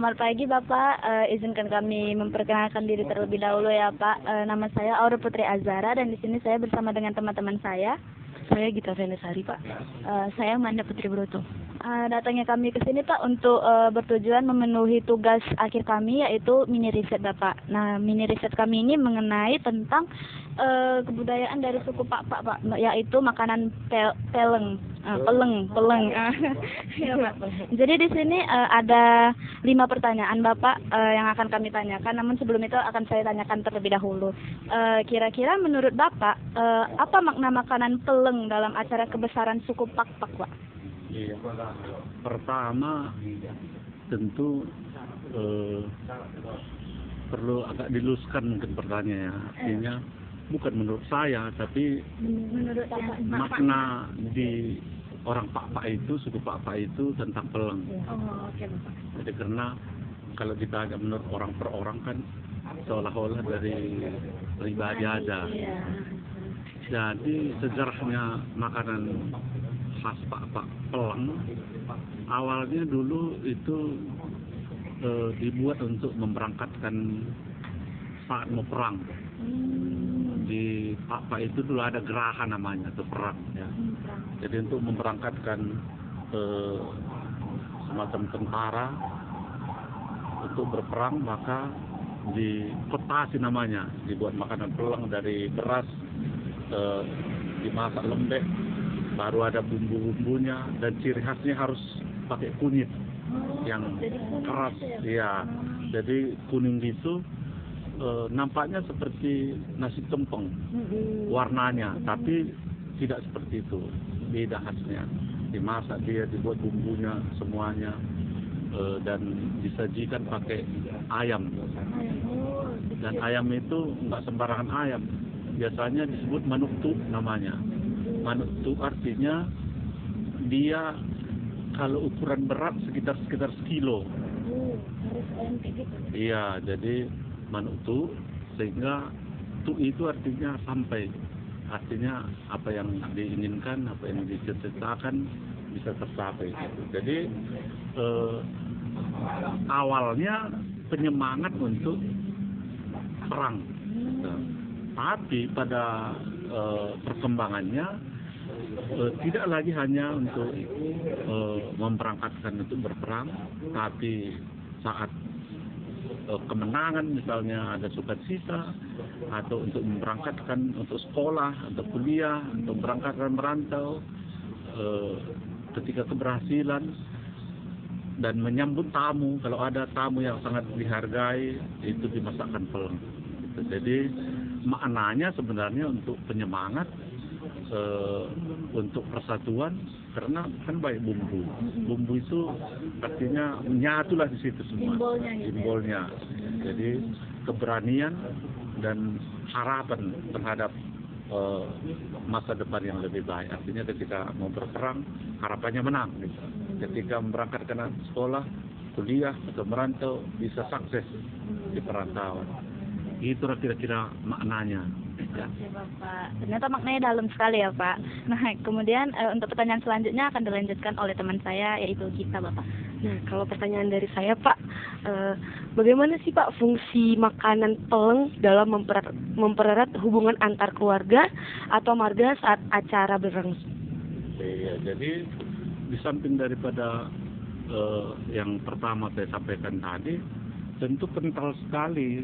Selamat pagi Bapak, izinkan kami memperkenalkan diri terlebih dahulu ya Pak. Nama saya Aura Putri Azara dan di sini saya bersama dengan teman-teman saya. Saya Gita Venesari Pak. Saya Manda Putri Broto. Datangnya kami ke sini Pak untuk bertujuan memenuhi tugas akhir kami yaitu mini riset Bapak. Nah, mini riset kami ini mengenai tentang kebudayaan dari suku Pak yaitu makanan peleng. Ya, Pak. Jadi di sini ada 5 pertanyaan Bapak yang akan kami tanyakan. Namun sebelum itu akan saya tanyakan terlebih dahulu. Kira-kira menurut Bapak apa makna makanan peleng dalam acara kebesaran suku Pak Pak? Iya. Pertama tentu perlu agak diluluskan mungkin pertanyaannya. Artinya bukan menurut saya, tapi Menurut makna di orang Pak itu, suku Pak itu tentang peleng. Oh, oke Bapak. Jadi karena kalau kita agak menurut orang per orang kan seolah-olah dari pribadi aja. Iya. Jadi sejarahnya makanan khas Pak peleng awalnya dulu itu dibuat untuk memberangkatkan saat mau perang. Di Pak itu dulu ada geraha namanya, itu perang ya. Jadi untuk memberangkatkan semacam tentara untuk berperang, maka dikotasi namanya, dibuat makanan peleng dari beras, dimasak lembek, baru ada bumbu-bumbunya, dan ciri khasnya harus pakai kunyit yang keras ya. Jadi kuning gitu, nampaknya seperti nasi tumpeng warnanya, tapi tidak seperti itu, beda khasnya. Dimasak dia, dibuat bumbunya semuanya, dan disajikan pakai ayam. Dan ayam itu nggak sembarangan ayam, biasanya disebut manuktu namanya. Manuktu artinya dia kalau ukuran berat sekitar sekilo. Iya, jadi manuktu, sehingga tu itu artinya sampai, artinya apa yang diinginkan, apa yang dicita-citakan bisa tercapai. Jadi awalnya penyemangat untuk perang, tapi pada perkembangannya tidak lagi hanya untuk memberangkatkan untuk berperang, tapi saat kemenangan misalnya ada sukacita, atau untuk memberangkatkan untuk sekolah, untuk kuliah, untuk berangkatkan merantau, ketika keberhasilan dan menyambut tamu, kalau ada tamu yang sangat dihargai itu dimasakkan peleng. Jadi maknanya sebenarnya untuk penyemangat, untuk persatuan, karena kan baik bumbu itu artinya menyatulah di situ semua simbolnya. Jadi keberanian dan harapan terhadap masa depan yang lebih baik. Artinya ketika mau berperang harapannya menang gitu. Ketika memberangkatkan sekolah, kuliah atau merantau bisa sukses di perantauan. Itu kira-kira maknanya. Ya. Oke Bapak, ternyata maknanya dalam sekali ya Pak. Nah kemudian untuk pertanyaan selanjutnya akan dilanjutkan oleh teman saya yaitu Gita Bapak. Nah, kalau pertanyaan dari saya Pak, bagaimana sih Pak fungsi makanan peleng dalam mempererat hubungan antar keluarga atau marga saat acara berlangsung? Ya, jadi di samping daripada yang pertama saya sampaikan tadi, tentu kental sekali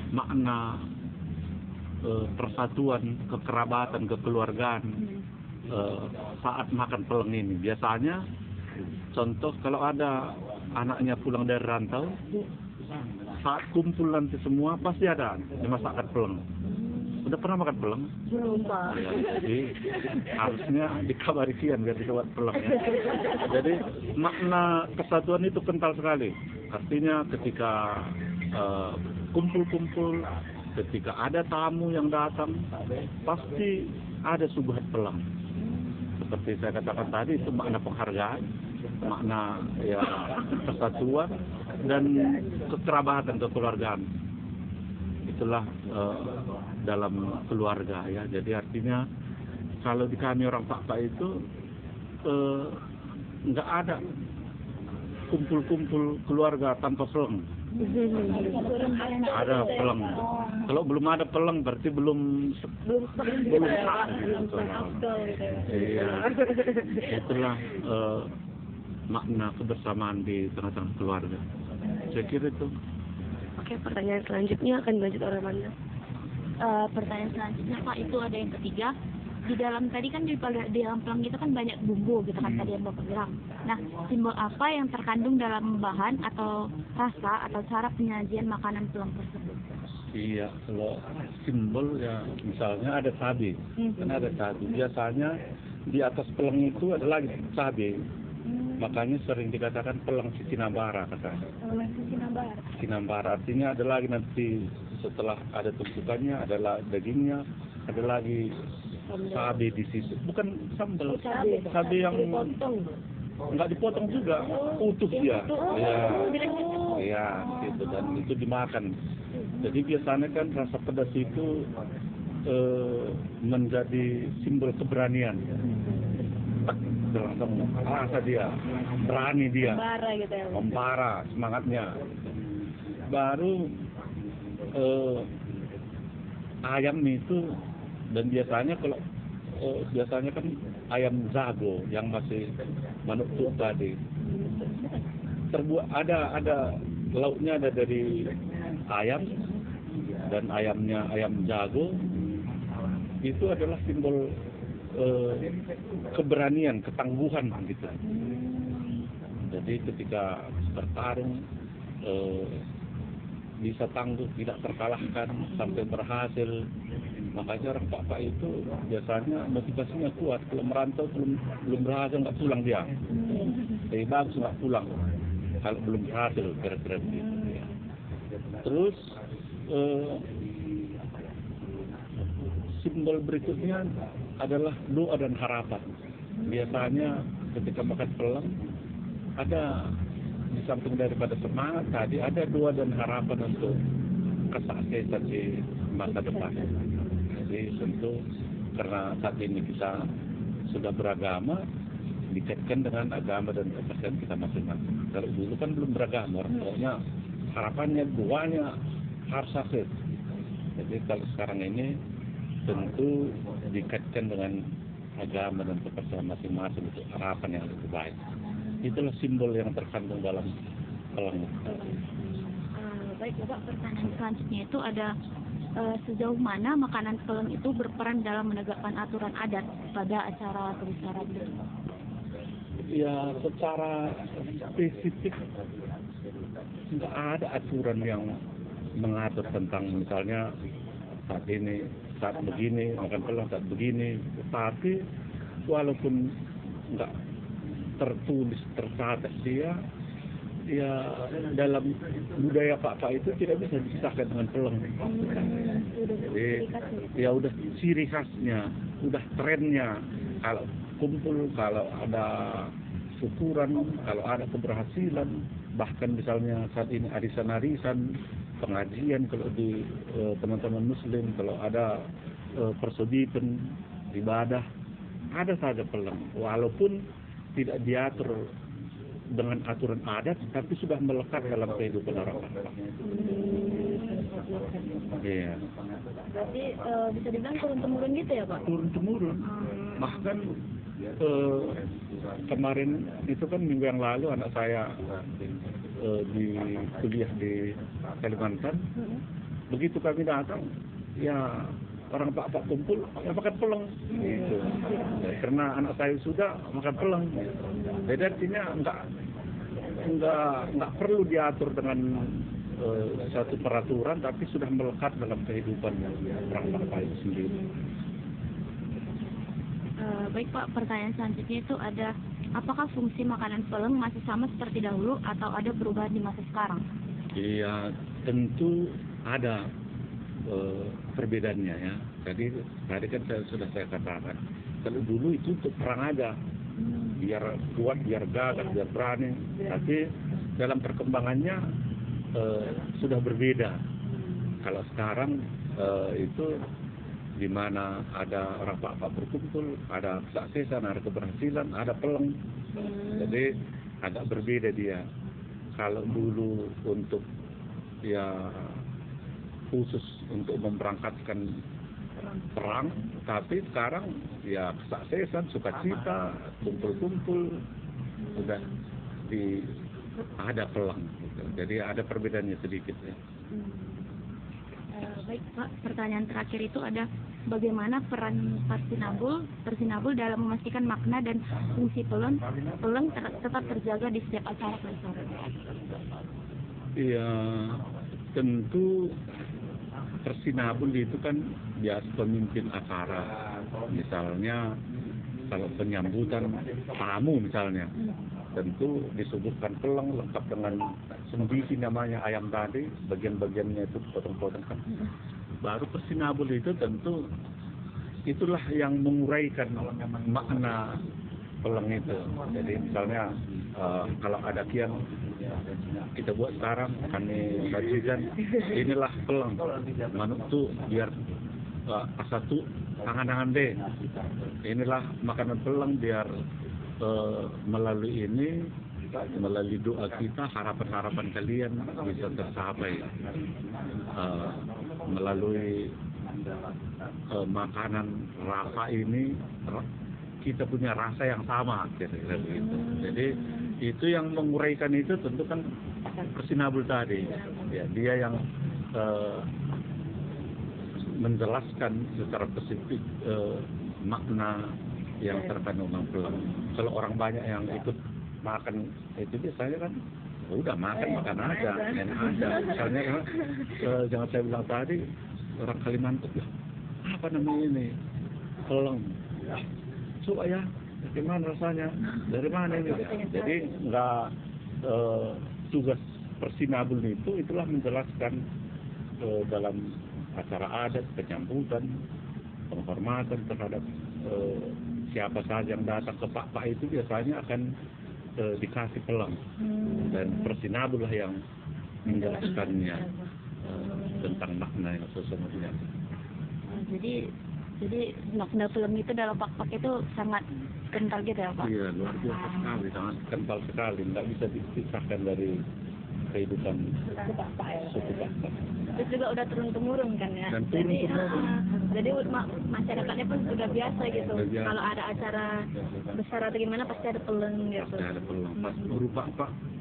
makna persatuan, kekerabatan, kekeluargaan saat makan peleng ini. Biasanya contoh kalau ada anaknya pulang dari rantau, saat kumpul nanti semua pasti ada dimasakkan peleng. Udah pernah makan peleng? Belum Pak. Ya, jadi harusnya dikabari kian biar dibuat peleng ya. Jadi makna kesatuan itu kental sekali. Artinya ketika kumpul-kumpul, ketika ada tamu yang datang, pasti ada suguhan peleng. Seperti saya katakan tadi, itu makna penghargaan, makna ya persatuan dan kekerabatan, kekeluargaan. Itulah dalam keluarga ya. Jadi artinya kalau di kami orang Pak itu nggak ada kumpul-kumpul keluarga tanpa pelang. Ada pelang. Kalau belum ada pelang berarti belum sah gitu. Iya. Itulah makna kebersamaan di tengah-tengah keluarga. Saya kira itu. Oke, pertanyaan selanjutnya akan dilanjut oleh Amanda. Pertanyaan selanjutnya Pak, itu ada yang ketiga. Di dalam tadi kan di dalam pelang itu kan banyak bumbu gitu kan tadi yang Bapak bilang. Nah, simbol apa yang terkandung dalam bahan atau rasa atau cara penyajian makanan pelang tersebut? Iya, kalau simbol ya misalnya ada cabai, kan ada cabai. Biasanya di atas pelang itu ada lagi cabai. Makanya sering dikatakan pelang Sisinambara katanya. Sisinambara artinya ada lagi nanti setelah ada tumpukannya, ada dagingnya, ada lagi cabai di situ. Bukan sambal, cabai yang nggak dipotong juga, utuh dia. Ya, gitu dan itu dimakan. Jadi biasanya kan rasa pedas itu menjadi simbol keberanian. Rasa dia, berani dia, membara semangatnya. Baru ayam itu, dan biasanya kalau biasanya kan ayam jago yang masih manuk tadi terbuat ada lauknya ada dari ayam, dan ayamnya ayam jago itu adalah simbol keberanian, ketangguhan gitu. Jadi ketika bertarung bisa tangguh, tidak terkalahkan sampai berhasil. Makanya orang Pak itu biasanya motivasinya kuat. Kalau merantau belum berhasil nggak pulang dia. Lebih bagus nggak pulang kalau belum berhasil kira-kira begitu. Terus simbol berikutnya adalah doa dan harapan. Biasanya ketika makan pelang ada di samping daripada semangat tadi ada doa dan harapan untuk kesuksesan di masa depan. Jadi tentu karena saat ini kita sudah beragama, dikaitkan dengan agama dan kepercayaan kita masing-masing. Kalau dulu kan belum beragama, pokoknya harapannya, doanya harus sukses. Jadi kalau sekarang ini tentu dikaitkan dengan agama dan kepercayaan masing-masing untuk harapan yang lebih baik. Itulah simbol yang terkandung dalam pelang. Baik Bapak, pertanyaan selanjutnya itu ada sejauh mana makanan pelang itu berperan dalam menegakkan aturan adat pada acara kebesaran itu? Ya, secara spesifik nggak ada aturan yang mengatur tentang misalnya saat ini, saat begini, makan pelang saat begini. Tapi walaupun nggak tertulis, tercatat dia, ya dalam budaya Pak itu tidak bisa dipisahkan dengan pelang. Jadi ya udah ciri khasnya, udah trennya. Kalau kumpul, kalau ada syukuran, kalau ada keberhasilan, bahkan misalnya saat ini arisan-arisan, pengajian kalau di teman-teman Muslim, kalau ada persauditan, ibadah, ada saja pelang. Walaupun tidak diatur dengan aturan adat, tapi sudah melekat dalam kehidupan orang. Iya. Berarti bisa dibilang turun-temurun gitu ya Pak? Turun-temurun. Bahkan kemarin itu kan minggu yang lalu anak saya di kuliah di Kalimantan. Begitu kami datang, ya orang Pak kumpul, ya makan pelang. Gitu. Karena anak saya sudah makan pelang. Jadi artinya enggak perlu diatur dengan satu peraturan, tapi sudah melekat dalam kehidupan orang Pak itu sendiri. Baik Pak, pertanyaan selanjutnya itu ada, apakah fungsi makanan pelang masih sama seperti dahulu atau ada perubahan di masa sekarang? Iya, tentu ada perbedaannya ya. Tadi kan saya katakan, kalau dulu itu untuk perang aja, biar kuat, biar gagah, biar berani. Tapi dalam perkembangannya sudah berbeda. Kalau sekarang itu di mana ada orang Pak berkumpul, ada kesuksesan, ada keberhasilan, ada pelang. Jadi agak berbeda dia. Kalau dulu untuk ya khusus untuk memberangkatkan perang, tapi sekarang ya kesuksesan, sukacita, kumpul-kumpul, sudah ada pelang gitu. Jadi ada perbedaannya sedikit ya. Baik Pak, pertanyaan terakhir itu ada bagaimana peran Persinabul dalam memastikan makna dan fungsi peleng tetap terjaga di setiap acara pelajaran. Iya, tentu Persinabul itu kan biasa pemimpin acara, misalnya kalau penyambutan tamu misalnya, tentu disuguhkan pelang lengkap dengan sembisi namanya ayam tadi, bagian-bagiannya itu potong-potong kan. Baru Persinabul itu tentu itulah yang menguraikan makna pelang itu. Jadi misalnya kalau ada kian kita buat sekarang kami sajikan, inilah pelang manuk tuh biar asatu tangan-tangan deh, inilah makanan pelang biar melalui ini, melalui doa kita, harapan-harapan kalian bisa tercapai. Melalui makanan rasa ini kita punya rasa yang sama, kira-kira begitu. Jadi itu yang menguraikan itu tentu kan Persinabul tadi, ya, dia yang menjelaskan secara spesifik makna yang terkandung dalam pelang. Kalau orang banyak yang ikut makan itu biasanya kan udah makan aja, enak aja. Misalnya jangan saya bilang tadi orang Kalimantan, apa namanya ini pelang, coba ya, bagaimana rasanya, dari mana ini? Jadi nggak tugas Persinabul itu itulah menjelaskan dalam acara adat, penyambutan, penghormatan terhadap siapa saja yang datang ke Pak itu biasanya akan dikasih pelang, dan Persinabul lah yang menjelaskannya tentang makna yang sesungguhnya. Jadi makna pelang itu dalam Pak itu sangat kental gitu ya Pak? Iya, luar biasa sekali, sangat kental sekali, nggak bisa dipisahkan dari kehidupan suku Pak. Terus juga udah turun-temurun kan ya? Dan Jadi masyarakatnya pun sudah biasa gitu. Kalau ada acara besar atau gimana pasti ada pelang gitu. Pasti ada pelang. Pas guru Pak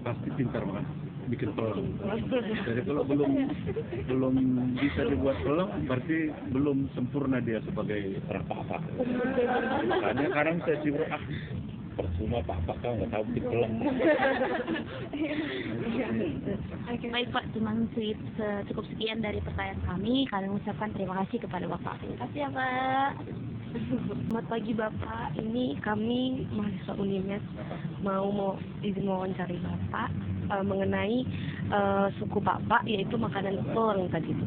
pasti pintar banget bikin pelang. Jadi kalau belum bisa dibuat pelang, berarti belum sempurna dia sebagai orang Pak. Makanya kadang saya sibuk percuma Pak kau nggak tahu bikin pelang. Oke, baik Pak, cukup sekian dari pertanyaan kami. Kami mengucapkan terima kasih kepada Bapak. Terima kasih ya Pak. Selamat pagi Bapak, ini kami mahasiswa UNIMES mau izin wawancari Bapak mengenai suku Bapak, yaitu makanan pelang tadi itu.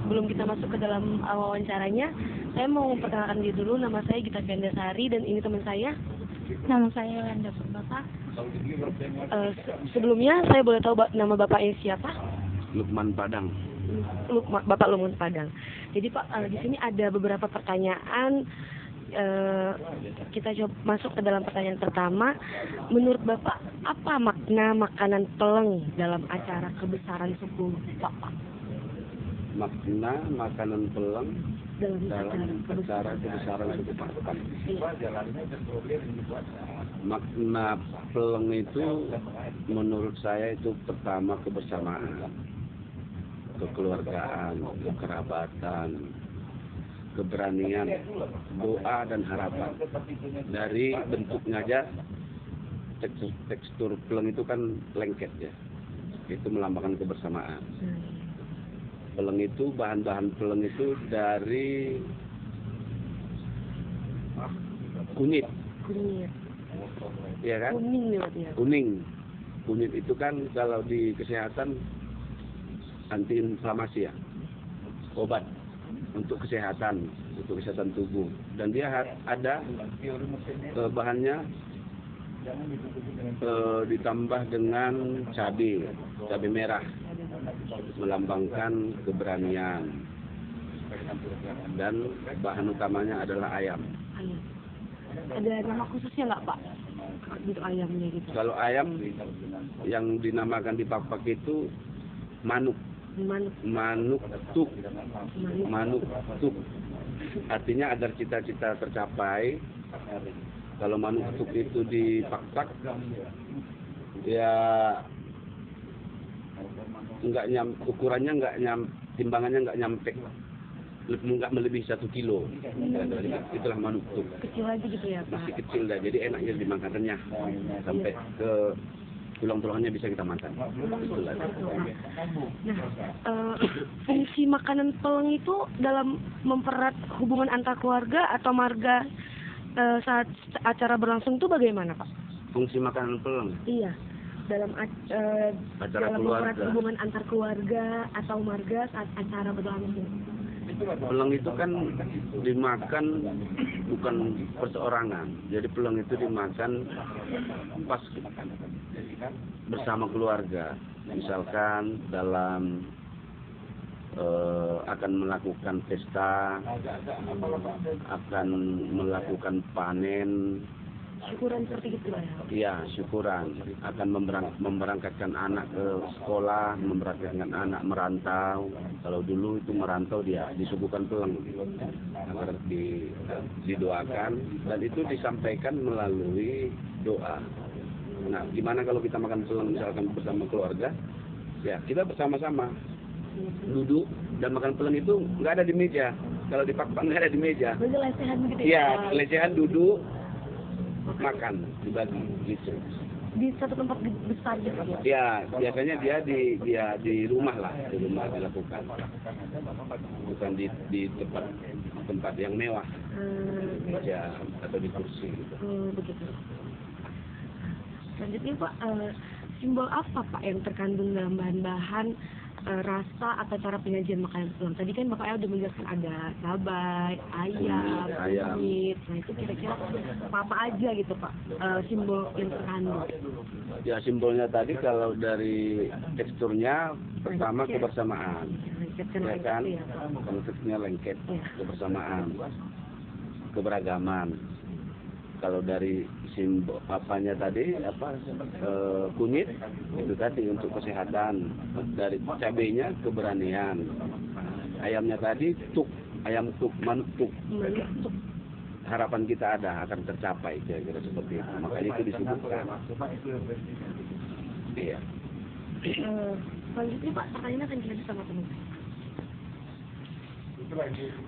Sebelum kita masuk ke dalam wawancaranya, saya mau memperkenalkan diri dulu. Nama saya Gita Fiandasari dan ini teman saya. Nama saya Yolanda Bapak. Sebelumnya saya boleh tahu nama Bapaknya siapa? Lukman Padang. Bapak Lukman Padang. Jadi Pak, di sini ada beberapa pertanyaan. Kita coba masuk ke dalam pertanyaan pertama. Menurut Bapak, apa makna makanan pelang dalam acara kebesaran suku Bapak? Makna makanan pelang dalam acara kebesaran suku Batak. Makna pelang itu menurut saya itu pertama kebersamaan, kekeluargaan, kekerabatan, keberanian, doa dan harapan. Dari bentuknya aja, tekstur pelang itu kan lengket ya, itu melambangkan kebersamaan. Pelang itu, bahan-bahan pelang itu dari kunyit. Iya kan? Kuning. Kunyit itu kan kalau di kesehatan anti inflamasi ya, obat untuk kesehatan tubuh. Dan dia ada bahannya ditambah dengan cabai merah, melambangkan keberanian. Dan bahan utamanya adalah ayam. Ada nama khususnya nggak Pak? bentuk ayamnya gitu? Kalau ayam yang dinamakan di Pak-Pak itu manuk. Manuk tuk. Manuk tuk. Artinya agar cita-cita tercapai. Kalau manuk tuk itu di Pak-Pak, ya ukurannya timbangannya nggak nyampe, nggak melebihi 1 kilo. Itulah manuk tuk. Kecil aja gitu ya Pak? Masih kecil dah, jadi enaknya dimakan renyah sampai ke tulang-tulangannya bisa kita makan. Itulah. Nah, fungsi makanan peleng itu dalam mempererat hubungan antar keluarga atau marga saat acara berlangsung itu bagaimana Pak? Fungsi makanan peleng. Iya, dalam Acara dalam keluarga. mempererat hubungan antar keluarga atau marga saat acara berlangsung. Peleng itu kan dimakan bukan perseorangan. Jadi peleng itu dimakan pas bersama keluarga. Misalkan dalam akan melakukan pesta, akan melakukan panen. Syukuran seperti itu ya? Iya, syukuran. Akan memberangkatkan anak ke sekolah, memberangkatkan anak merantau. Kalau dulu itu merantau dia disuguhkan peleng agar didoakan, dan itu disampaikan melalui doa. Nah, gimana kalau kita makan peleng misalkan bersama keluarga? Ya, kita bersama-sama duduk dan makan peleng itu nggak ada di meja. Kalau di Pak-Pak nggak ada di meja. Berarti lesehan gitu Iya, lesehan duduk makan dibagi gitu. di satu tempat besar gitu ya? Ya, biasanya dia di rumah lah, di rumah dilakukan, bukan di tempat yang mewah, meja atau di kursi. Gitu. Begitu. Selanjutnya Pak, simbol apa Pak yang terkandung dalam bahan-bahan rasa atau cara penyajian makanan peleng? Tadi kan Bapak udah menjelaskan ada cabai, ayam, kunyit. Nah itu kira-kira apa aja gitu Pak simbol yang terkandung? Ya, simbolnya tadi kalau dari teksturnya pertama kebersamaan, ya kan? Kalau teksturnya lengket, kebersamaan, keberagaman. Kalau dari simbol apanya tadi kunyit itu tadi untuk kesehatan, dari cabenya keberanian, ayamnya tadi tuk, ayam tuk, manuk tuk. Harapan kita ada akan tercapai kira-kira seperti itu, makanya itu disebutkan. Iya. Selanjutnya Pak, pertanyaannya akan dilanjut sama teman.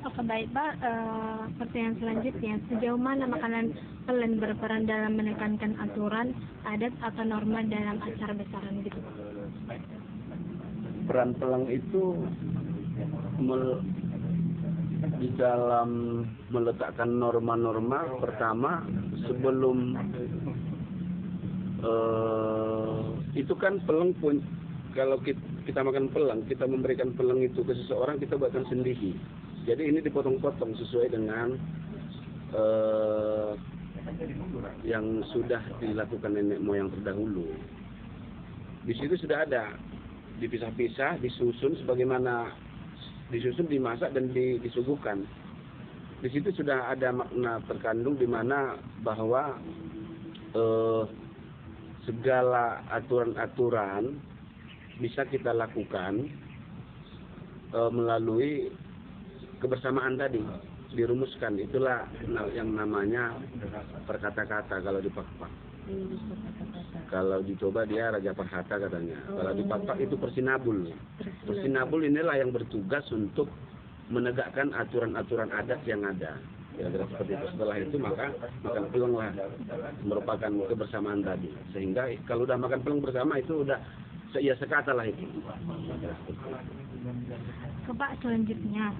Oke, baik Pak. Pertanyaan selanjutnya, sejauh mana makanan peleng berperan dalam menekankan aturan, adat atau norma dalam acara besaran gitu? Peran peleng itu di dalam meletakkan norma-norma. Pertama, sebelum itu kan peleng pun, kalau kita makan peleng, kita memberikan peleng itu ke seseorang, kita buatkan sendiri. Jadi ini dipotong-potong sesuai dengan yang sudah dilakukan nenek moyang terdahulu. Di situ sudah ada dipisah-pisah, disusun sebagaimana disusun, dimasak dan disuguhkan. Di situ sudah ada makna terkandung di mana bahwa segala aturan-aturan bisa kita lakukan melalui kebersamaan tadi, dirumuskan. Itulah yang namanya perkata-kata kalau di Pak-Pak. Kalau dicoba dia Raja Perhata katanya. Kalau di Pak-Pak itu Persinabul. Persinabul inilah yang bertugas untuk menegakkan aturan-aturan adat yang ada. Kira-kira seperti itu. Setelah itu maka makan peleng lah, merupakan kebersamaan tadi. Sehingga kalau udah makan peleng bersama itu udah sekata lah itu. Pak, selanjutnya,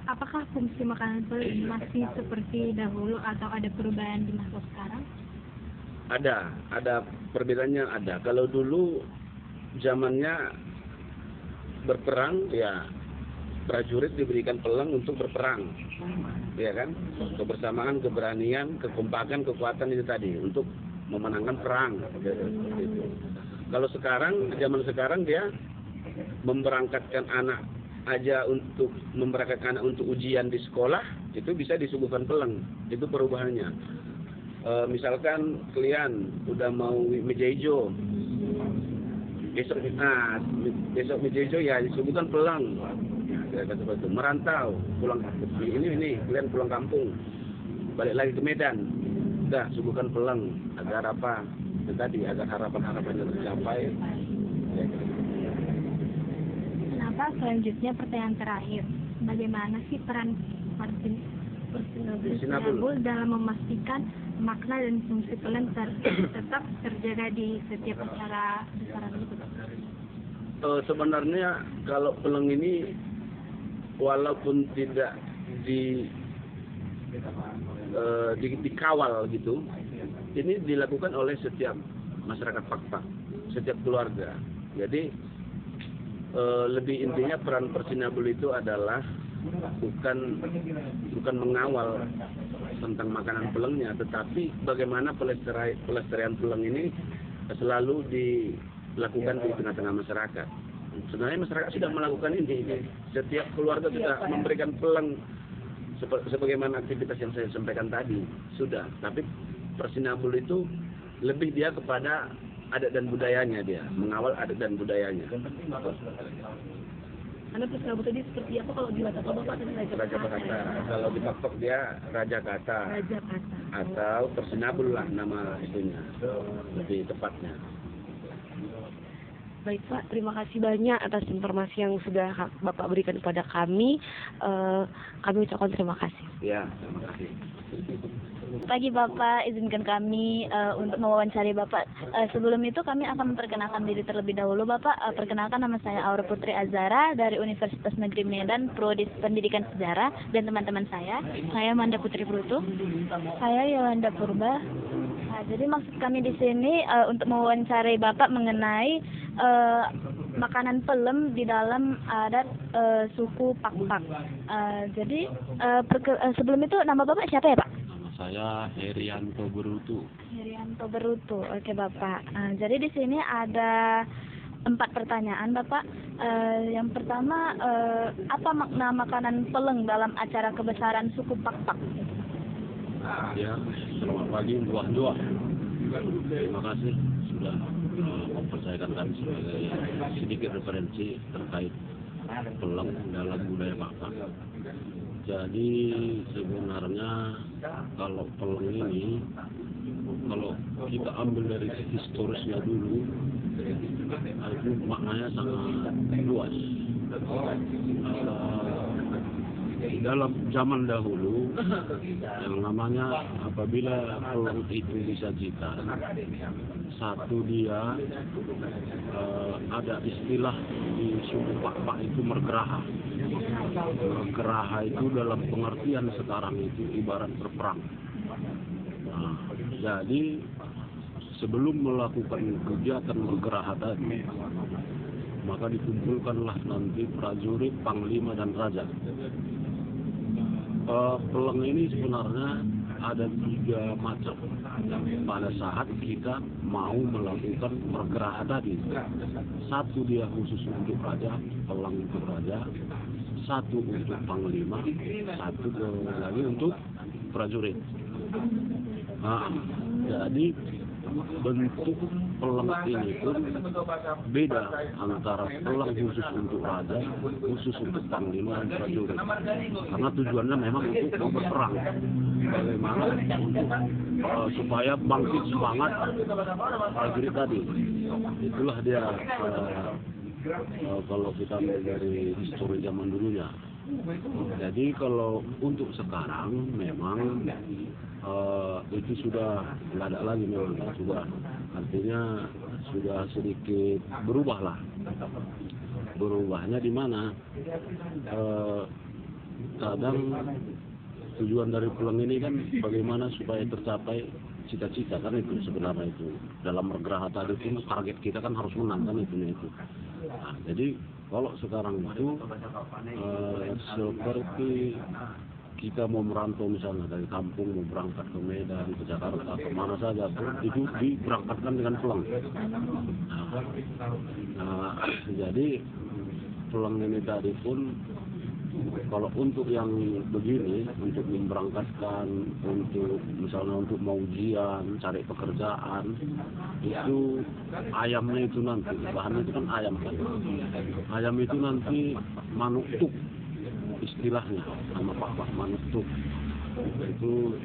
apakah fungsi makanan peleng masih seperti dahulu atau ada perubahan di masa sekarang? Ada perbedaannya ada. Kalau dulu zamannya berperang, ya prajurit diberikan peleng untuk berperang, ya kan? Kebersamaan, keberanian, kekompakan, kekuatan itu tadi untuk memenangkan perang. Gitu. Kalau sekarang, zaman sekarang dia memberangkatkan anak aja untuk memberangkatkan anak untuk ujian di sekolah, itu bisa disuguhkan peleng. Itu perubahannya. Misalkan kalian udah mau meja hijau, besok meja hijau ya disebutkan pelang, ya, kata betul. Merantau, pulang ini kalian pulang kampung, balik lagi ke Medan, udah suguhkan pelang agar apa? Itu tadi agar harapan-harapannya tercapai. Ya. Kenapa selanjutnya pertanyaan terakhir, bagaimana sih peran Persinabul dalam memastikan makna dan fungsi pelang tetap terjaga di setiap acara besaran itu? Sebenarnya kalau pelang ini walaupun tidak dikawal gitu, ini dilakukan oleh setiap masyarakat Pakpak, setiap keluarga. Jadi lebih intinya peran Persinabul itu adalah bukan mengawal tentang makanan pelengnya, tetapi bagaimana pelestarian peleng ini selalu dilakukan di tengah-tengah masyarakat. Sebenarnya masyarakat sudah melakukan ini, setiap keluarga sudah memberikan peleng sebagaimana aktivitas yang saya sampaikan tadi sudah. Tapi Persinabul itu lebih dia kepada adat dan budayanya, dia mengawal adat dan budayanya. Karena Persinabul tadi seperti apa kalau di Batak Bapak tadi Raja Kata. Kalau di Pakpak dia Raja Kata. Atau Persinabul lah nama itunya, lebih tepatnya. Baik Pak, terima kasih banyak atas informasi yang sudah Bapak berikan kepada kami. Kami ucapkan terima kasih. Ya, terima kasih. Pagi Bapak, izinkan kami untuk mewawancari Bapak. Sebelum itu kami akan memperkenalkan diri terlebih dahulu Bapak. Perkenalkan, nama saya Aura Putri Azara dari Universitas Negeri Medan, Prodi Pendidikan Sejarah, dan teman-teman saya Manda Putri Brutu, saya Yolanda Purba. Jadi maksud kami di sini untuk mewawancari Bapak mengenai makanan pelem di dalam adat suku Pakpak. Jadi sebelum itu nama Bapak siapa ya Pak? Saya Herianto Berutu. Herianto Berutu, oke Bapak. Jadi di sini ada 4 pertanyaan Bapak. Yang pertama, apa makna makanan peleng dalam acara kebesaran suku Pakpak? Ya, selamat pagi Dua. Terima kasih sudah mempercayakan kami sebagai sedikit referensi terkait peleng dalam budaya Pakpak. Jadi sebenarnya kalau peleng ini, kalau kita ambil dari historisnya dulu, itu maknanya sangat luas. Dalam zaman dahulu, yang namanya apabila peleng itu disajikan, satu dia ada istilah di suku Pakpak itu mergeraha. Mergeraha itu dalam pengertian sekarang itu ibarat berperang. Nah, jadi sebelum melakukan kegiatan mergeraha tadi, maka dikumpulkanlah nanti prajurit, panglima, dan raja. Peleng ini sebenarnya ada 3 macam pada saat kita mau melakukan mergeraha tadi. Satu dia khusus untuk raja, peleng untuk raja, satu untuk panglima, satu lagi untuk prajurit. Nah, jadi bentuk peleng ini pun beda antara peleng khusus untuk raja, khusus untuk panglima dan prajurit. Karena tujuannya memang untuk berperang. Bagaimana untuk supaya bangkit semangat prajurit tadi. Itulah dia kalau kita dari histori zaman dulunya. Jadi kalau untuk sekarang memang itu sudah nggak ada lagi, memang sudah, artinya sudah sedikit berubah lah. Berubahnya di mana kadang tujuan dari peleng ini kan bagaimana supaya tercapai cita-cita, kan itu sebenarnya itu dalam mergeraha tadi pun target kita kan harus menang kan itu. Nah, jadi kalau sekarang itu seperti kita mau merantau misalnya dari kampung mau berangkat ke Medan, ke Jakarta, kemana saja itu diberangkatkan dengan peleng. Nah, jadi peleng ini tadi pun Kalau untuk yang begini, untuk memberangkatkan, untuk misalnya untuk mau ujian, cari pekerjaan, itu ayamnya itu nanti, bahannya itu kan ayam kan. Ayam itu nanti manuk tuk, istilahnya, nama Pak manuk tuk. Itu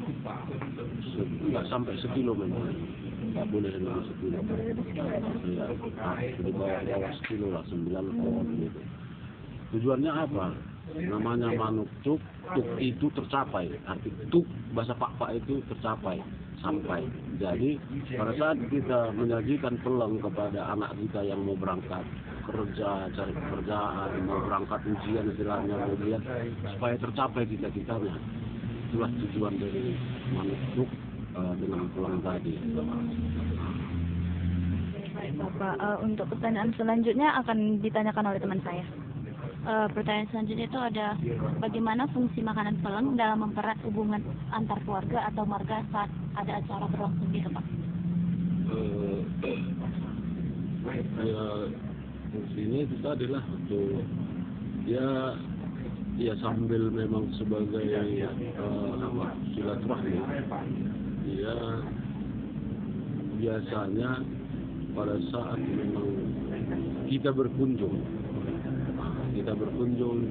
nggak sampai sekilo memang, nggak boleh lebih sekilo. Ya, di bawah sekilo lah, 9 ton gitu. Tujuannya apa? Namanya manuk tuk, tuk itu tercapai. Arti tuk bahasa Pak itu tercapai, sampai. Jadi pada saat kita menyajikan peluang kepada anak kita yang mau berangkat kerja, cari pekerjaan, mau berangkat ujian istilahnya, kemudian supaya tercapai cita-citanya. Itulah tujuan dari manuk tuk dengan peluang tadi. Baik Bapak, untuk pertanyaan selanjutnya akan ditanyakan oleh teman saya. Pertanyaan selanjutnya itu ada, bagaimana fungsi makanan peleng dalam mempererat hubungan antar keluarga atau marga saat ada acara berlangsung gitu Pak? Ya, fungsinya itu tadi lah untuk ya sambil memang sebagai silaturahmi, ya biasanya pada saat memang kita berkunjung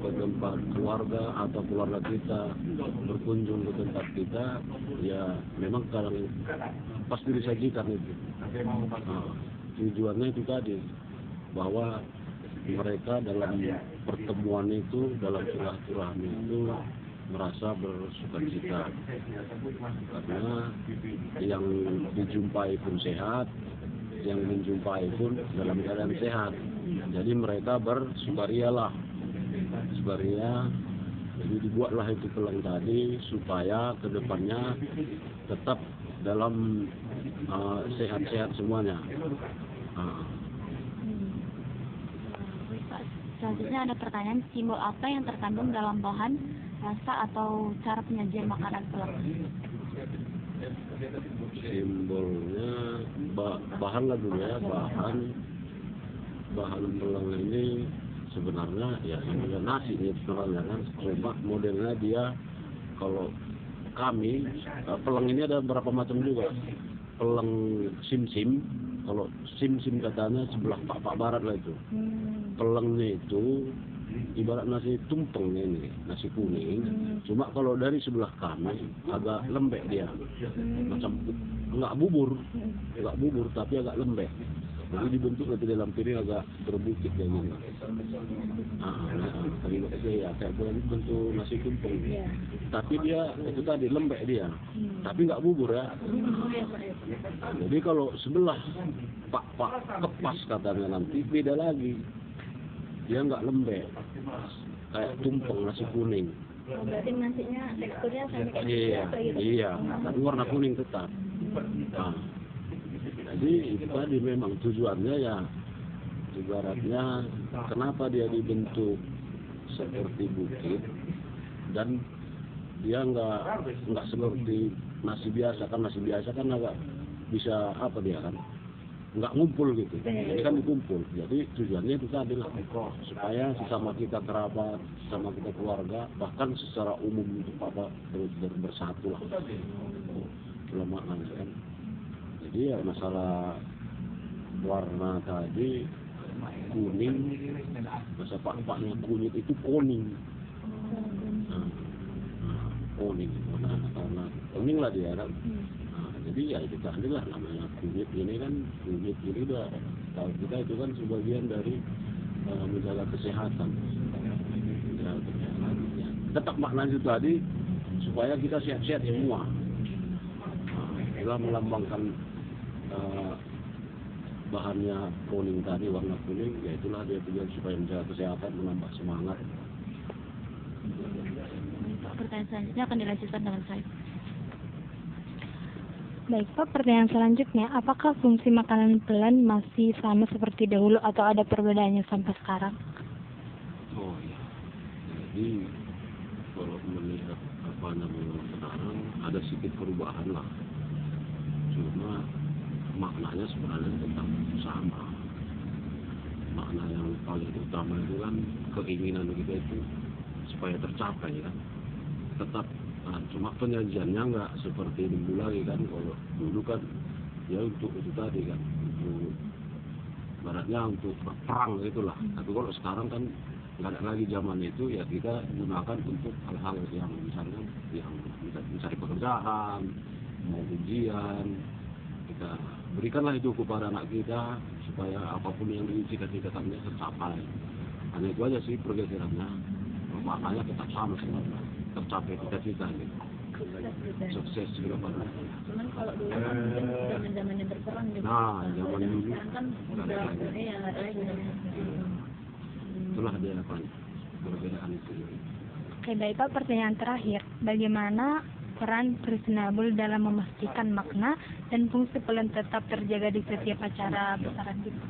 ke tempat keluarga atau keluarga kita berkunjung ke tempat kita, ya memang kadang pasti disajikan itu. Tujuannya itu tadi, bahwa mereka dalam pertemuan itu, dalam silaturahmi itu merasa bersukacita, karena yang dijumpai pun sehat, yang menjumpai pun dalam keadaan sehat. Jadi mereka bersukaria. Jadi dibuatlah itu pelang tadi supaya kedepannya tetap dalam sehat-sehat semuanya. Selanjutnya ada pertanyaan, simbol apa yang terkandung dalam bahan, rasa atau cara penyajian makanan peleng? Simbolnya bahan lah dulu ya, bahan peleng ini sebenarnya ya ini nasi ini sebenarnya kan, cuma modelnya dia, kalau kami peleng ini ada beberapa macam juga. Peleng sim-sim, kalau sim-sim katanya sebelah Pak Barat lah itu. Pelengnya itu ibarat nasi tumpeng ini, nasi kuning. Cuma kalau dari sebelah kami agak lembek dia, macam nggak bubur tapi agak lembek. Jadi dibentuk nanti dalam piring agak berbukit kayak gini. Kayak bentuk nasi tumpeng. Tapi dia itu tadi lembek dia, tapi nggak bubur ya. Jadi kalau sebelah Pak kepas katanya nanti beda lagi. Dia nggak lembek, kayak tumpeng nasi kuning. Berarti nasinya teksturnya sama kayak gitu? Iya, tapi warna kuning tetap. Jadi itu tadi memang tujuannya ya, ibaratnya kenapa dia dibentuk seperti bukit dan dia nggak seperti nasi biasa kan agak bisa apa dia kan, nggak ngumpul gitu. Jadi kan dikumpul. Jadi tujuannya itu tadi lah, supaya sesama kita kerabat, sesama kita keluarga, bahkan secara umum itu bersatu lah. Itulah maknanya kan. Jadi ya masalah warna tadi kuning, bahasa Paknya kunyit itu kuning. Kuning, karena kuning lah dia kan. Jadi ya itu tadi lah namanya kunyit ini kan, kunyit ini udah tahu kita itu kan sebagian dari menjaga kesehatan. Ya, tetap maknanya itu tadi supaya kita sehat-sehat semua. Itulah melambangkan bahannya kuning tadi, warna kuning, ya itulah dia tujuan supaya menjaga kesehatan, menambah semangat. Pertanyaan selanjutnya akan dilanjutkan dengan saya. Baik Pak, pertanyaan selanjutnya, apakah fungsi makanan peleng masih sama seperti dahulu atau ada perbedaannya sampai sekarang? Oh iya, jadi kalau melihat apa namanya sekarang ada sedikit perubahan lah, cuma maknanya sebenarnya tetap sama. Makna yang paling utama itu kan keinginan kita itu supaya tercapai kan. Tetap cuma penyajiannya nggak seperti dulu lagi kan. Kalau dulu kan ya untuk itu tadi kan, untuk baratnya untuk perang gitulah. Tapi kalau sekarang kan nggak ada lagi zaman itu, ya kita gunakan untuk hal-hal yang misalnya yang mencari pekerjaan, mau ujian, kita berikanlah itu kepada anak kita supaya apapun yang cita-citakannya tercapai. Hanya itu aja sih pergeserannya, makanya tetap sama sebenarnya, tercapai cita-cita gitu. Sukses juga pada. Cuman kalau dulu kan mungkin zaman-zamannya berperang gitu. Nah, zaman dulu Sekarang kan udah ya nggak ada lagi. itulah dia apa perbedaan itu. Oke, baik Pak, pertanyaan terakhir. Bagaimana peran Persinabul dalam memastikan makna dan fungsi pelan tetap terjaga di setiap acara besaran gitu?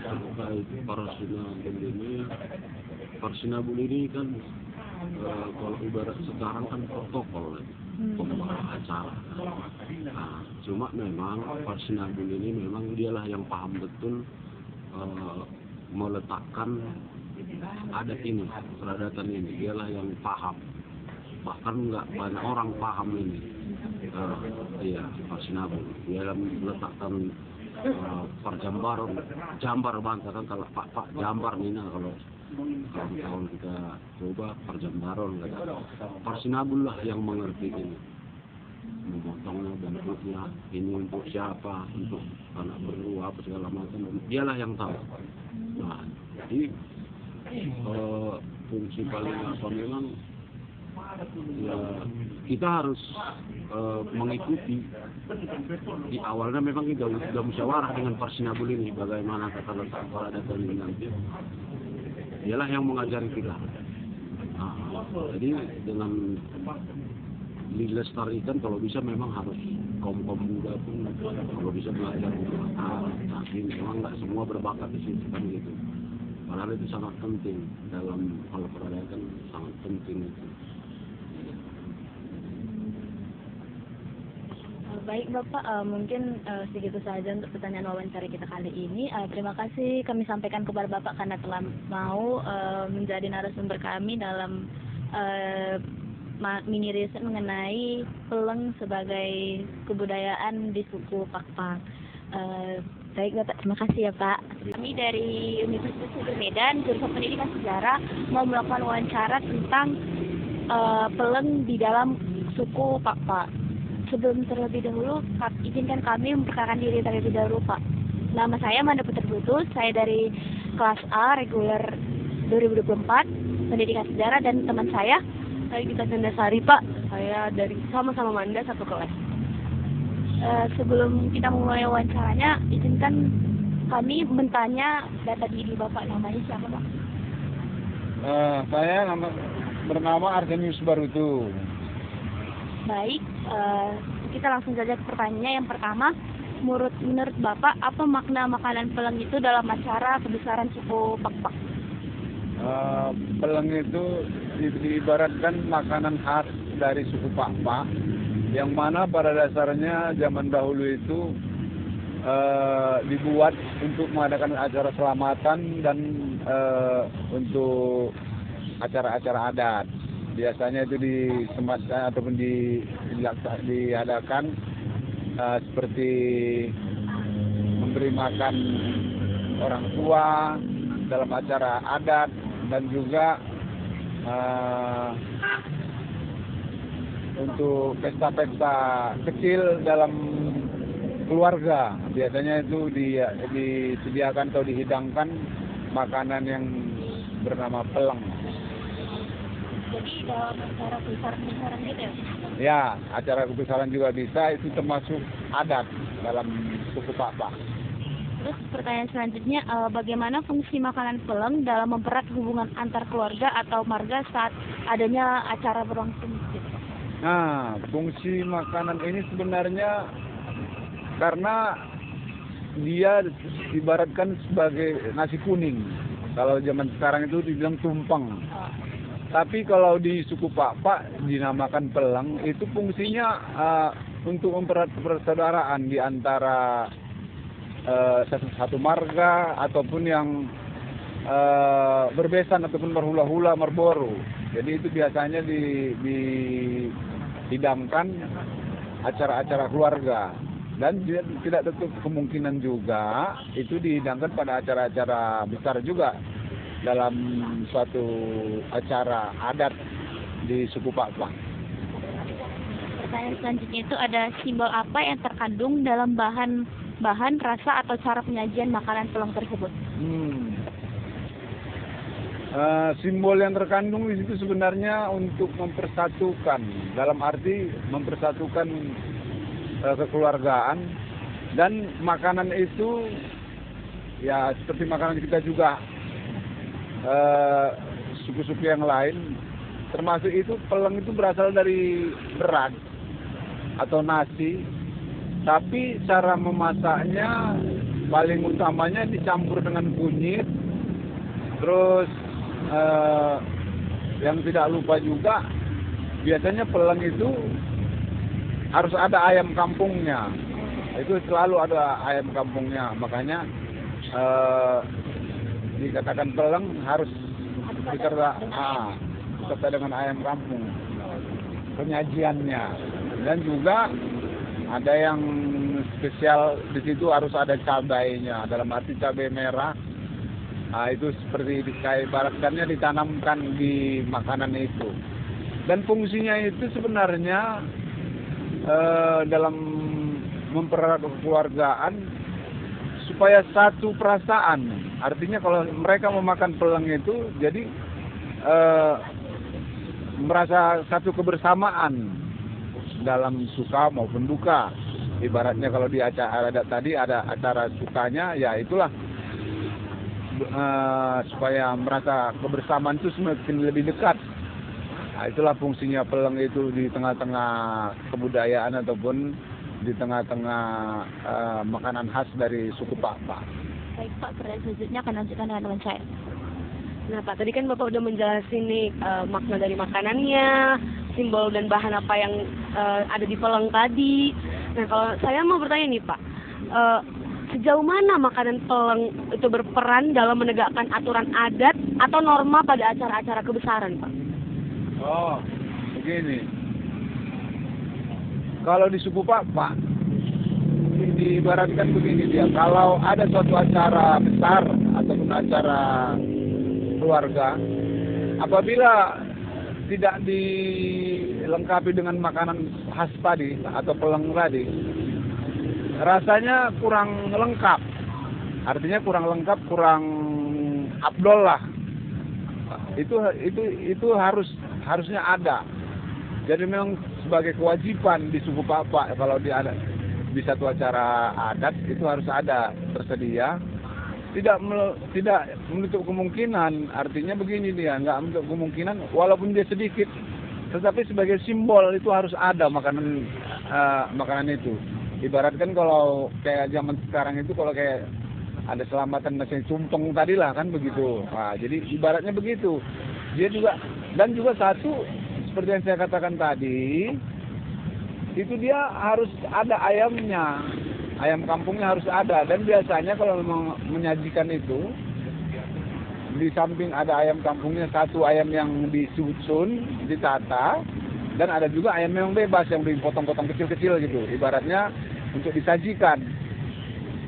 Terkait Persinabul ini kan kalau ibarat sekarang kan protokol pembawa acara. Nah, cuma memang Persinabul ini memang dialah yang paham betul meletakkan adat ini, peradatan ini, dialah yang paham. Bahkan nggak banyak orang paham ini. Iya, Persinabul. Dia meletakkan perjambaran, jambar bangsa kan, kalau pak jambar nih, nah kalau tahun kita coba perjambaran, Persinabul lah yang mengerti ini, memotongnya, bentuknya, ini untuk siapa, untuk anak berdua apa segala macam, dialah yang tahu. Nah, jadi fungsi paling apa memang ya kita harus mengikuti. Di awalnya memang kita sudah musyawarah dengan Persinabul ini bagaimana tata letak peradatan ini nanti. Dialah yang mengajari kita. Nah, jadi dengan dilestarikan, kalau bisa memang harus kaum muda pun kalau bisa belajar tapi memang nggak semua berbakat di situ kan gitu. Padahal itu sangat penting dalam hal peradatan, sangat penting itu. Baik Bapak, mungkin segitu saja untuk pertanyaan wawancara kita kali ini. Terima kasih kami sampaikan kepada Bapak karena telah mau menjadi narasumber kami dalam mini riset mengenai peleng sebagai kebudayaan di suku Pakpak. Baik Bapak, terima kasih ya Pak. Kami dari Universitas Negeri Medan, jurusan Pendidikan Sejarah, mau melakukan wawancara tentang peleng di dalam suku Pakpak. Sebelum terlebih dahulu, izinkan kami memperkenalkan diri terlebih dahulu, Pak. Nama saya Manda Putri Butus, saya dari kelas A, reguler 2024, Pendidikan Sejarah, dan teman saya Gita Sandasari, Pak. Saya dari sama-sama Manda, satu kelas. Sebelum kita mulai wawancaranya, izinkan kami bertanya data diri Bapak. Namanya siapa, Pak? Saya bernama Artemius Barutu. Baik, kita langsung saja ke pertanyaannya. Yang pertama, menurut Bapak, apa makna makanan peleng itu dalam acara kebesaran suku Pakpak? Peleng itu diibaratkan makanan khas dari suku Pakpak, yang mana pada dasarnya zaman dahulu itu dibuat untuk mengadakan acara selamatan dan untuk acara-acara adat. Biasanya itu disematkan ataupun diadakan seperti memberi makan orang tua dalam acara adat, dan juga untuk pesta-pesta kecil dalam keluarga. Biasanya itu disediakan atau dihidangkan makanan yang bernama peleng. Jadi dalam acara kebesaran gitu ya? Ya, acara kebesaran juga bisa, itu termasuk adat dalam suku Pakpak. Terus pertanyaan selanjutnya, bagaimana fungsi makanan peleng dalam mempererat hubungan antar keluarga atau marga saat adanya acara berlangsung gitu? Nah, fungsi makanan ini sebenarnya karena dia ibaratkan sebagai nasi kuning. Kalau zaman sekarang itu dibilang tumpeng. Tapi kalau di suku Pakpak dinamakan peleng, itu fungsinya untuk mempererat persaudaraan di antara satu marga ataupun yang berbesan ataupun berhula-hula, merboru. Jadi itu biasanya dihidangkan acara-acara keluarga. Dan tidak tutup kemungkinan juga itu dihidangkan pada acara-acara besar juga dalam suatu acara adat di suku Pakpak. Pertanyaan selanjutnya itu ada simbol apa yang terkandung dalam bahan, rasa atau cara penyajian makanan peleng tersebut? Simbol yang terkandung di situ sebenarnya untuk mempersatukan, dalam arti mempersatukan kekeluargaan, dan makanan itu ya seperti makanan kita juga suku-suku yang lain, termasuk itu peleng itu berasal dari beras atau nasi, tapi cara memasaknya paling utamanya dicampur dengan kunyit. Terus yang tidak lupa juga biasanya peleng itu harus ada ayam kampungnya. Itu selalu ada ayam kampungnya. Makanya dikatakan peleng harus diserta dengan ayam kampung penyajiannya. Dan juga ada yang spesial di situ, harus ada cabainya, dalam arti cabai merah. Itu seperti kayak ibaratkannya ditanamkan di makanan itu. Dan fungsinya itu sebenarnya dalam mempererat kekeluargaan supaya satu perasaan. Artinya kalau mereka memakan peleng itu jadi merasa satu kebersamaan dalam suka maupun duka. Ibaratnya kalau di acara adat tadi ada acara sukanya, ya itulah supaya merasa kebersamaan itu semakin lebih dekat. Itulah fungsinya peleng itu di tengah-tengah kebudayaan ataupun di tengah-tengah makanan khas dari suku Pakpak. Baik Pak, pertanyaan selanjutnya akan lanjutkan dengan teman saya. Nah Pak, tadi kan Bapak udah menjelasin nih makna dari makanannya, simbol dan bahan apa yang ada di peleng tadi. Nah kalau saya mau bertanya nih Pak, sejauh mana makanan peleng itu berperan dalam menegakkan aturan adat atau norma pada acara-acara kebesaran Pak? Oh, begini. Kalau di suku Pakpak, diibaratkan begini dia. Kalau ada suatu acara besar ataupun acara keluarga, apabila tidak dilengkapi dengan makanan khas tadi atau peleng tadi, rasanya kurang lengkap. Artinya kurang lengkap, kurang afdol lah. Itu harusnya ada. Jadi memang sebagai kewajiban di suku Pakpak, kalau di satu acara adat itu harus ada tersedia. Tidak menutup kemungkinan, artinya begini dia, nggak menutup kemungkinan walaupun dia sedikit, tetapi sebagai simbol itu harus ada makanan itu. Ibaratkan kalau kayak zaman sekarang itu, kalau kayak ada selamatan nasi tumpeng tadi lah kan begitu. Nah, jadi ibaratnya begitu. Dia juga, dan juga satu seperti yang saya katakan tadi, itu dia harus ada ayamnya. Ayam kampungnya harus ada. Dan biasanya kalau memang menyajikan itu, di samping ada ayam kampungnya, satu ayam yang disusun, ditata, dan ada juga ayam yang bebas yang dipotong-potong kecil-kecil gitu. Ibaratnya untuk disajikan.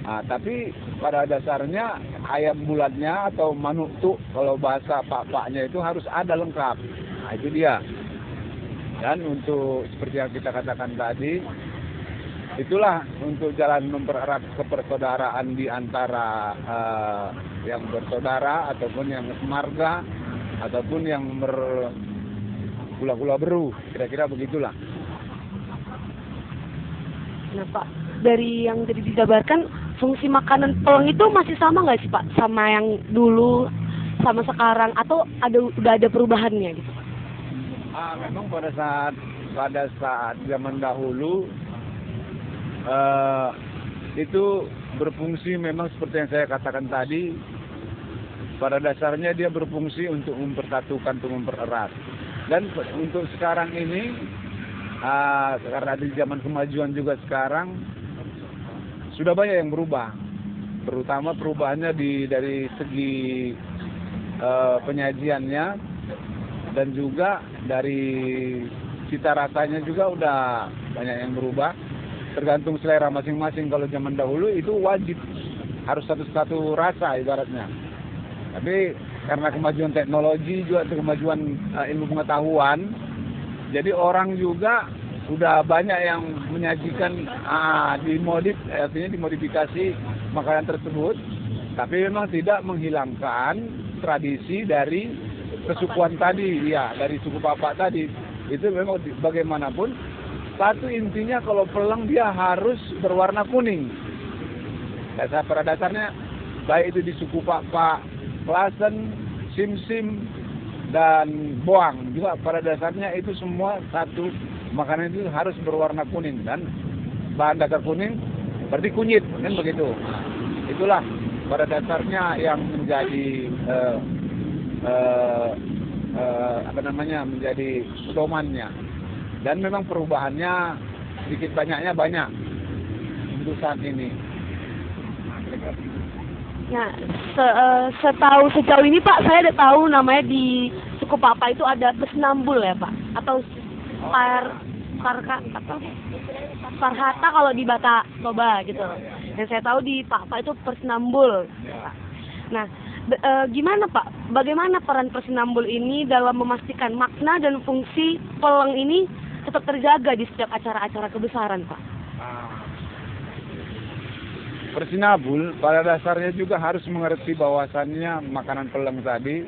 Nah, tapi pada dasarnya ayam bulatnya atau manuk tuk, kalau bahasa Pakpaknya itu harus ada lengkap. Nah, itu dia. Dan untuk seperti yang kita katakan tadi, itulah untuk jalan mempererat kepersaudaraan di antara yang bersaudara ataupun yang semarga ataupun yang bergula-gula beru, kira-kira begitulah. Nah Pak, dari yang tadi dijabarkan, fungsi makanan peleng itu masih sama nggak sih Pak? Sama yang dulu, sama sekarang, atau udah ada perubahannya gitu? Memang pada saat zaman dahulu itu berfungsi memang seperti yang saya katakan tadi. Pada dasarnya dia berfungsi untuk mempersatukan, untuk mempererat. Dan untuk sekarang ini, karena di zaman kemajuan juga sekarang, sudah banyak yang berubah. Terutama perubahannya dari segi penyajiannya, dan juga dari cita rasanya juga udah banyak yang berubah. Tergantung selera masing-masing. Kalau zaman dahulu itu wajib harus satu-satu rasa ibaratnya. Tapi karena kemajuan teknologi juga kemajuan ilmu pengetahuan, jadi orang juga udah banyak yang menyajikan artinya dimodifikasi makanan tersebut, tapi memang tidak menghilangkan tradisi dari kesukuan tadi, ya dari suku Papak tadi. Itu memang bagaimanapun satu intinya kalau peleng dia harus berwarna kuning. Pada dasarnya baik itu di suku Papak, Klasen, Simsim, dan Boang juga pada dasarnya itu semua satu makanan itu harus berwarna kuning, dan bahan dasar kuning berarti kunyit kan begitu. Itulah pada dasarnya yang menjadi menjadi pedomannya. Dan memang perubahannya sedikit banyaknya banyak untuk saat ini. Nah, sejauh ini Pak, saya ada tahu namanya di suku Papak itu ada Pesnambul ya Pak, atau Parhata kalau di Bata Toba gitu. Dan saya tahu di Papak itu Pesnambul. Nah, gimana Pak? Bagaimana peran Pesnambul ini dalam memastikan makna dan fungsi peleng ini tetap terjaga di setiap acara-acara kebesaran Pak? Persinabul pada dasarnya juga harus mengerti bahwasannya makanan peleng tadi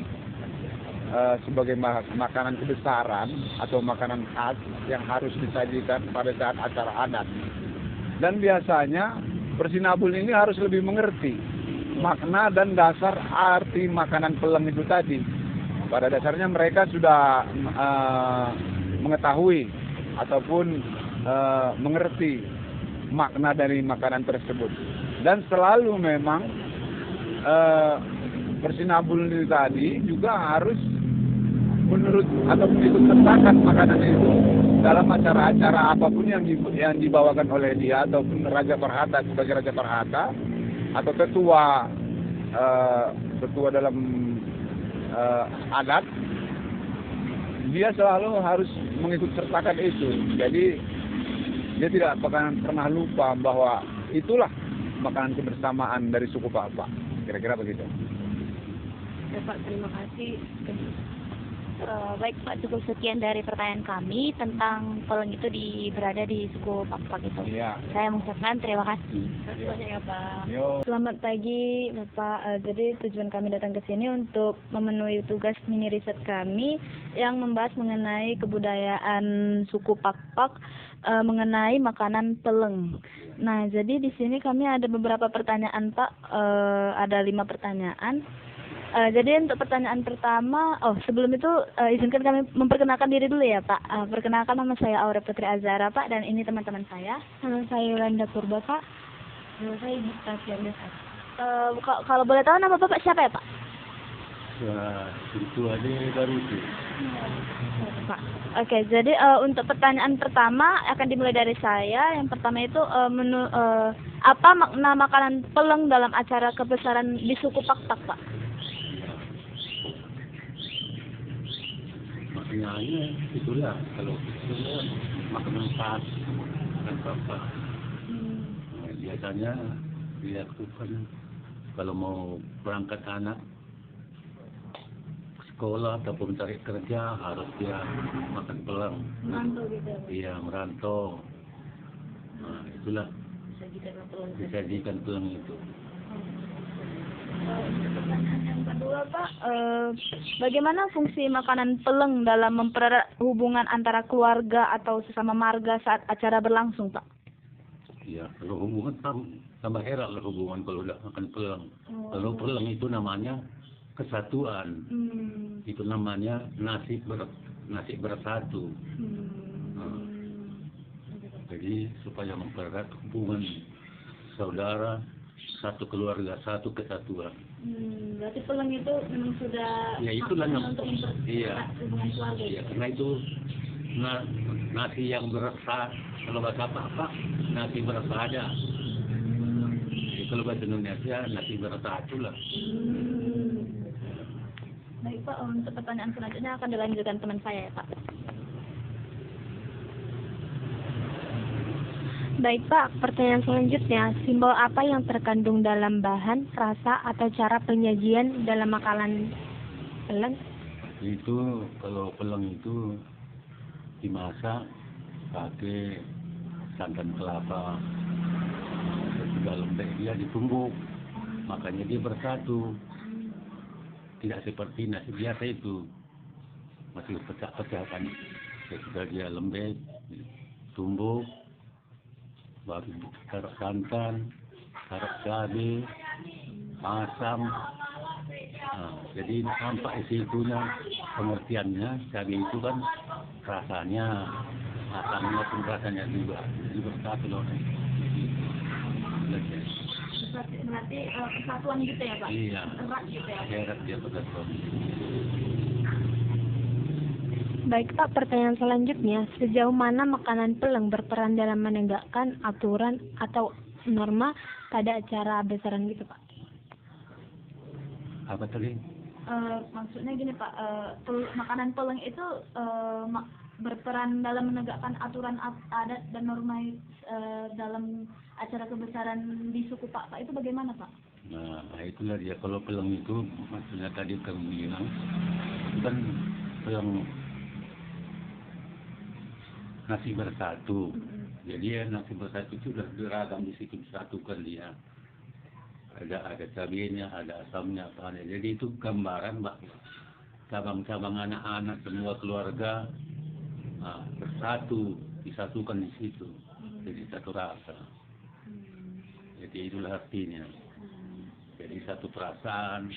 sebagai makanan kebesaran atau makanan khas yang harus disajikan pada saat acara adat. Dan biasanya Persinabul ini harus lebih mengerti makna dan dasar arti makanan peleng itu tadi. Pada dasarnya mereka sudah mengetahui ataupun mengerti makna dari makanan tersebut. Dan selalu memang Persinabul ini tadi juga harus menurut atau mengikut sertakan makanan itu dalam acara-acara apapun yang dibawakan oleh dia, ataupun Raja Parhata sebagai Raja Parhata atau ketua dalam adat, dia selalu harus mengikut sertakan itu. Jadi dia tidak pernah lupa bahwa itulah makanan kebersamaan dari suku Papak. Kira-kira begitu. Ya Pak, terima kasih. Baik Pak, cukup sekian dari pertanyaan kami tentang peleng itu berada di suku Papak itu. Iya. Saya mengucapkan terima kasih. Terima kasih banyak ya Pak. Yo. Selamat pagi Bapak. Jadi tujuan kami datang ke sini untuk memenuhi tugas mini riset kami yang membahas mengenai kebudayaan suku Papak mengenai makanan peleng. Nah, jadi di sini kami ada beberapa pertanyaan Pak. Ada 5 pertanyaan. Jadi untuk pertanyaan pertama, sebelum itu izinkan kami memperkenalkan diri dulu ya Pak. Perkenalkan, nama saya Aura Putri Azhara Pak, dan ini teman-teman saya. Nama saya Yolanda Purba Pak. Nama saya Gita Fiandes. Kalau boleh tahu nama Bapak siapa ya Pak? Ya, itu aja baru itu. Pak. Oke, jadi untuk pertanyaan pertama akan dimulai dari saya. Yang pertama itu apa makna makanan peleng dalam acara kebesaran di suku Papak Pak? Maknanya itulah, kalau itulah makanan khas dan Papak. Nah, biasanya dilakukan kalau mau berangkat anak sekolah ataupun cari kerja harus dia makan peleng. Merantau gitu ya Pak? Iya, merantau. Nah, itulah disajikan peleng itu. Pertanyaan yang kedua Pak, bagaimana fungsi makanan peleng dalam mempererat hubungan antara keluarga atau sesama marga saat acara berlangsung Pak? Iya, kalau hubungan tambah erat lah hubungan kalau udah makan peleng. Kalau peleng itu namanya kesatuan. Itu namanya nasi bersatu. Nah, jadi supaya mempererat hubungan saudara, satu keluarga, satu kesatuan. Berarti peleng itu memang sudah Ya itulah untuk iya, hubungan keluarga. iya, karena itu nasi yang berasa, kalau bahasa apa nasi bersada. Kalau bahasa Indonesia nasi bersatu lah. Baik Pak, untuk pertanyaan selanjutnya akan dilanjutkan teman saya ya Pak. Baik Pak, pertanyaan selanjutnya, simbol apa yang terkandung dalam bahan, rasa, atau cara penyajian dalam makanan peleng? Itu kalau peleng itu dimasak pakai santan kelapa, terus juga lembek dia ditumbuk, makanya dia bersatu. Tidak seperti nasi biasa itu masih pecah-pecah kan. Ketika dia lembek, tumbuk, baru taruh santan, taruh cabai, asam. Nah, jadi nampak situnya pengertiannya, cabai itu kan rasanya, asamnya pun rasanya juga, jadi bersatu loh. Berarti persatuan gitu ya Pak? Iya, Erat gitu ya? erat dia persatuan. Baik Pak, pertanyaan selanjutnya, sejauh mana makanan peleng berperan dalam menegakkan aturan atau norma pada acara besaran gitu Pak? Apa tadi? Maksudnya gini Pak, makanan peleng itu berperan dalam menegakkan aturan adat dan norma dalam acara kebesaran di suku Pak itu bagaimana Pak? Nah, itulah dia. Kalau peleng itu, maksudnya tadi kamu bilang, itu kan peleng nasi bersatu. Jadi ya, nasi bersatu itu sudah beragam di situ, disatukan dia. Ada cabenya, ada asamnya, apa ada. Jadi itu gambaran, Mbak. Cabang-cabang anak-anak semua keluarga bersatu, disatukan di situ. Jadi satu rasa. Jadi itulah artinya. Jadi satu perasaan,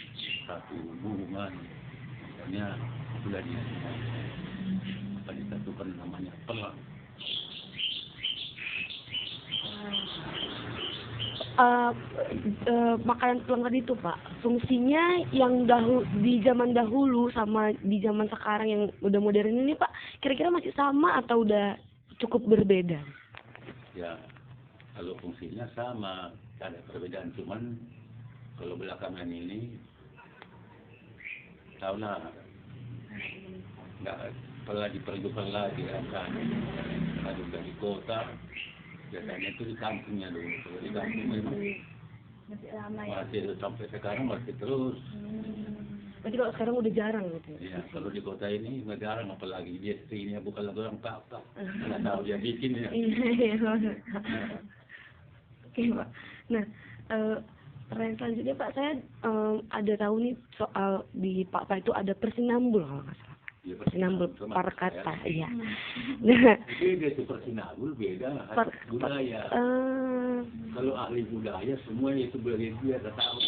satu hubungan. Makanya itulah dia. Maka disatukan namanya peleng. Makanan peleng tadi itu Pak, fungsinya yang di zaman dahulu sama di zaman sekarang yang udah modern ini Pak, kira-kira masih sama atau udah cukup berbeda? Ya, kalau fungsinya sama, ada perbedaan, cuman kalau belakangan ini tahulah nggak pernah diperlukan lagi kan. Kalau udah di kota biasanya itu di kampungnya dulu. Kalau di kampung memang Masih lama ya? masih sampai sekarang masih terus. Berarti kalau sekarang udah jarang gitu ya? Ya, kalau di kota ini nggak jarang, apalagi dia istrinya bukan lagi orang Pak. Nggak tahu dia bikin ya. Iya. Oke Pak. Nah, pertanyaan selanjutnya Pak, saya ada tahu nih soal di Pak itu ada persinambul kalau nggak salah. Ya, Persinambul sama Parkata, saya. iya. Nah, Beda itu persinambul, beda budaya. Kalau ahli budaya semua itu dia tahu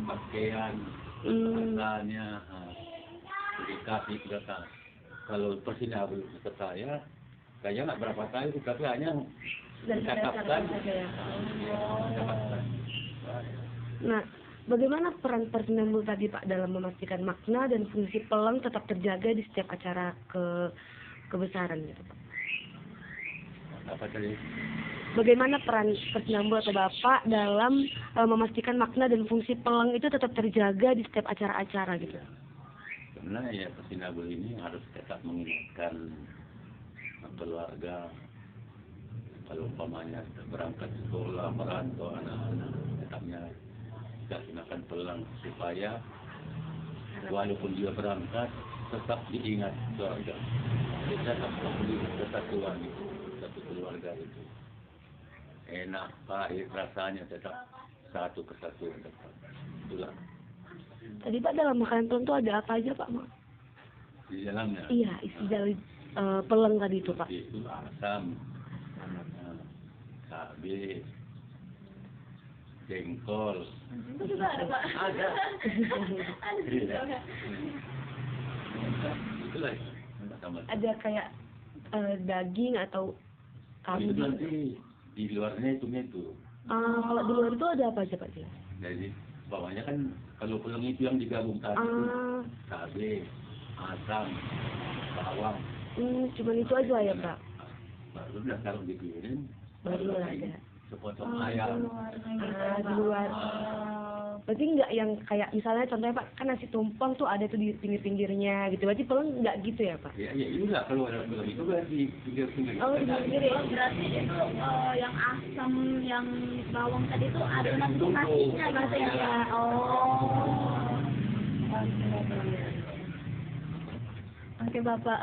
pakaian, rasanya, dedikasi sudah tahu. Kalau persinambul kata saya nggak berapa kali, tapi hanya dikatakan. Nah, bagaimana peran persinambul tadi Pak dalam memastikan makna dan fungsi peleng tetap terjaga di setiap acara kebesaran gitu Pak? Apa tadi? Bagaimana peran persinambul atau Bapak dalam memastikan makna dan fungsi peleng itu tetap terjaga di setiap acara-acara gitu? Karena ya persinambul ini harus tetap mengingatkan keluarga. Kalau umpamanya berangkat sekolah, merantau anak-anak, tetapnya kita gunakan peleng supaya walaupun dia berangkat tetap diingat keluarga. Kita tetap memiliki kesatuan itu, satu keluarga itu. Enak, pahit rasanya tetap satu kesatuan tetap. Itulah. Tadi Pak dalam makanan peleng itu ada apa aja Pak? Di dalamnya. Iya, isi dari peleng tadi itu Pak. Itu asam, cabai, jengkol. Itu juga ada Pak? Ada. Iya. Itulah. Ada kayak daging atau Itu kambing. nanti di luarnya itu. Kalau di luar itu ada apa aja Pak? Jadi bawahnya kan kalau peleng itu yang digabung tadi itu cabai, asam, bawang. Cuman itu aja ya Pak. Baru udah kalau dikirim Baru ada. sepotong ayam. Di luar. Berarti nggak yang kayak misalnya contohnya Pak, kan nasi tumpeng tuh ada tuh di pinggir-pinggirnya gitu. Berarti peleng nggak gitu ya Pak? Ya enggak, kalau ada film itu kan di pinggir-pinggir. Oh, sendiri. Berarti itu yang asam, yang bawang tadi itu ada nasinya gitu ya. Oh. Oke Bapak,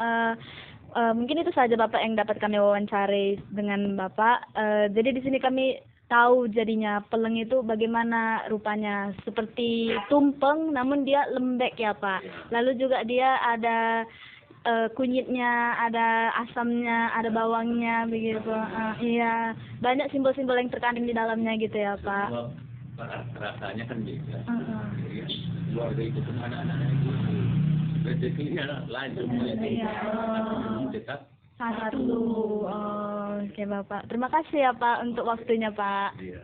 mungkin itu saja Bapak yang dapat kami wawancari dengan Bapak. Jadi di sini kami tahu jadinya peleng itu bagaimana rupanya, seperti tumpeng namun dia lembek ya Pak. Lalu juga dia ada kunyitnya, ada asamnya, ada bawangnya begitu. Iya, banyak simbol-simbol yang terkandung di dalamnya gitu ya Pak. Rasanya kan beda. Keluarga itu kan anak-anak itu rezekinya lain semuanya. Tetap Satu. Oke Bapak. Terima kasih ya Pak untuk waktunya Pak. iya.